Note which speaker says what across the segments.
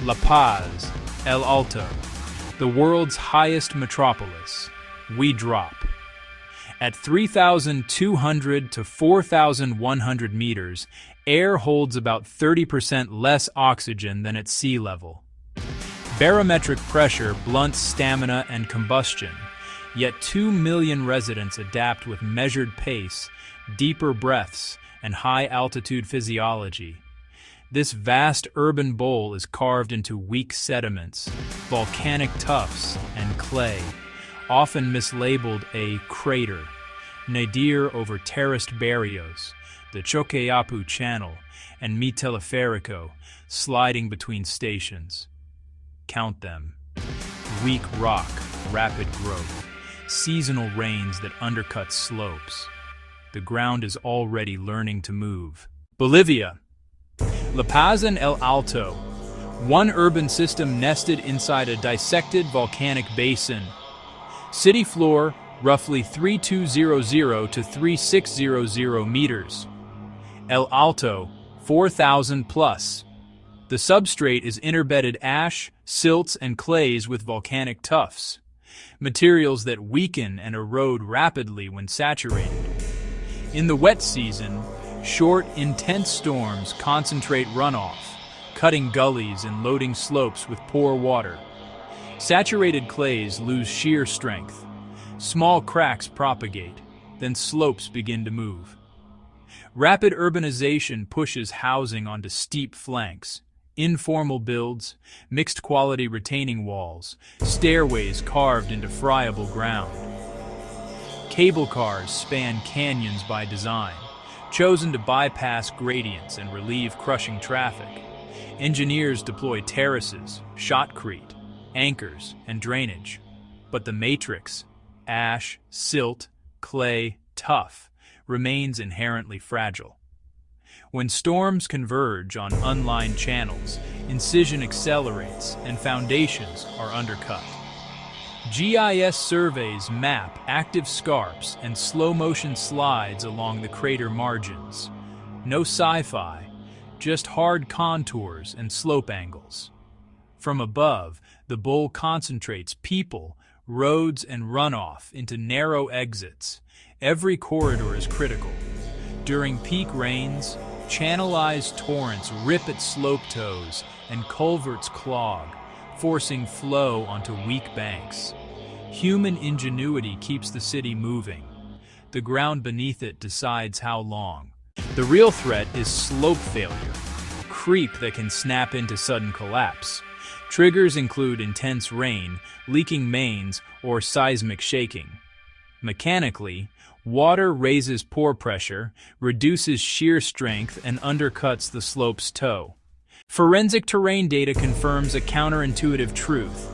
Speaker 1: La Paz, El Alto, the world's highest metropolis. We drop. At 3,200 to 4,100 meters, air holds about 30% less oxygen than at sea level. Barometric pressure blunts stamina and combustion, yet 2 million residents adapt with measured pace, deeper breaths, and high-altitude physiology. This vast urban bowl is carved into weak sediments, volcanic tuffs, and clay, often mislabeled a crater, nadir over terraced barrios, the Choqueyapu Channel, and Mi Teleférico, sliding between stations. Count them. Weak rock, rapid growth, seasonal rains that undercut slopes. The ground is already learning to move. Bolivia. La Paz and El Alto, one urban system nested inside a dissected volcanic basin. City floor, roughly 3,200 to 3,600 meters. El Alto, 4,000 plus. The substrate is interbedded ash, silts, and clays with volcanic tuffs, materials that weaken and erode rapidly when saturated. In the wet season, short, intense storms concentrate runoff, cutting gullies and loading slopes with poor water. Saturated clays lose shear strength. Small cracks propagate, then slopes begin to move. Rapid urbanization pushes housing onto steep flanks, informal builds, mixed-quality retaining walls, stairways carved into friable ground. Cable cars span canyons by design, chosen to bypass gradients and relieve crushing traffic. Engineers deploy terraces, shotcrete, anchors, and drainage. But the matrix, ash, silt, clay, tuff, remains inherently fragile. When storms converge on unlined channels, incision accelerates and foundations are undercut. GIS surveys map active scarps and slow-motion slides along the crater margins. No sci-fi, just hard contours and slope angles. From above, the bowl concentrates people, roads, and runoff into narrow exits. Every corridor is critical. During peak rains, channelized torrents rip at slope toes and culverts clog, forcing flow onto weak banks. Human ingenuity keeps the city moving. The ground beneath it decides how long. The real threat is slope failure, creep that can snap into sudden collapse. Triggers include intense rain, leaking mains, or seismic shaking. Mechanically, water raises pore pressure, reduces shear strength, and undercuts the slope's toe. Forensic terrain data confirms a counterintuitive truth.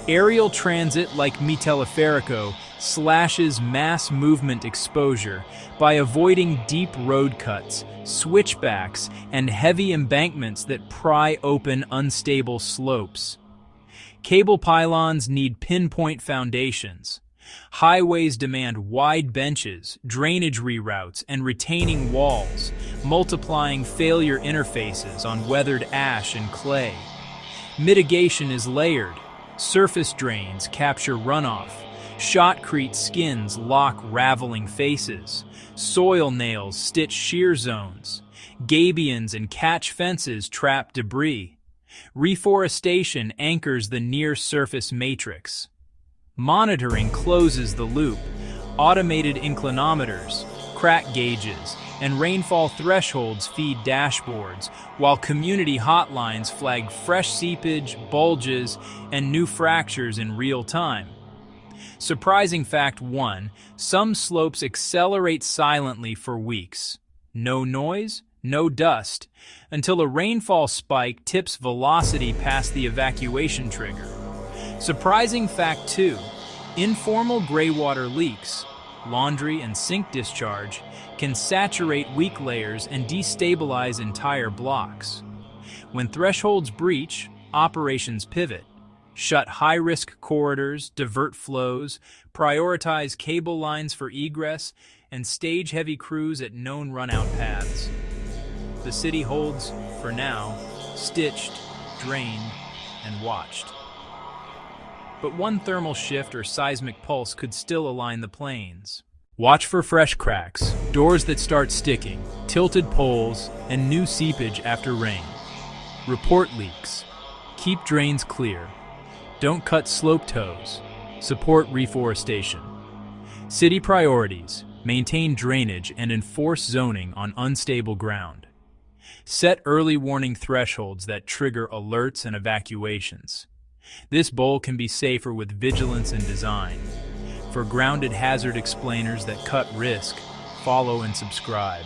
Speaker 1: Aerial transit like Mi Teleférico slashes mass movement exposure by avoiding deep road cuts, switchbacks, and heavy embankments that pry open unstable slopes. Cable pylons need pinpoint foundations. Highways demand wide benches, drainage reroutes, and retaining walls, multiplying failure interfaces on weathered ash and clay. Mitigation is layered. Surface drains capture runoff. Shotcrete skins lock raveling faces. Soil nails stitch shear zones. Gabions and catch fences trap debris. Reforestation anchors the near-surface matrix. Monitoring closes the loop. Automated inclinometers, crack gauges, and rainfall thresholds feed dashboards, while community hotlines flag fresh seepage, bulges, and new fractures in real time. Surprising fact 1, some slopes accelerate silently for weeks. No noise, no dust, until a rainfall spike tips velocity past the evacuation trigger. Surprising fact 2, informal graywater leaks, laundry and sink discharge, can saturate weak layers and destabilize entire blocks. When thresholds breach, operations pivot. Shut high-risk corridors, divert flows, prioritize cable lines for egress, and stage heavy crews at known run-out paths. The city holds, for now, stitched, drained, and watched. But one thermal shift or seismic pulse could still align the plains. Watch for fresh cracks, doors that start sticking, tilted poles, and new seepage after rain. Report leaks. Keep drains clear. Don't cut slope toes. Support reforestation. City priorities: maintain drainage and enforce zoning on unstable ground. Set early warning thresholds that trigger alerts and evacuations. This bowl can be safer with vigilance and design. For grounded hazard explainers that cut risk, follow and subscribe.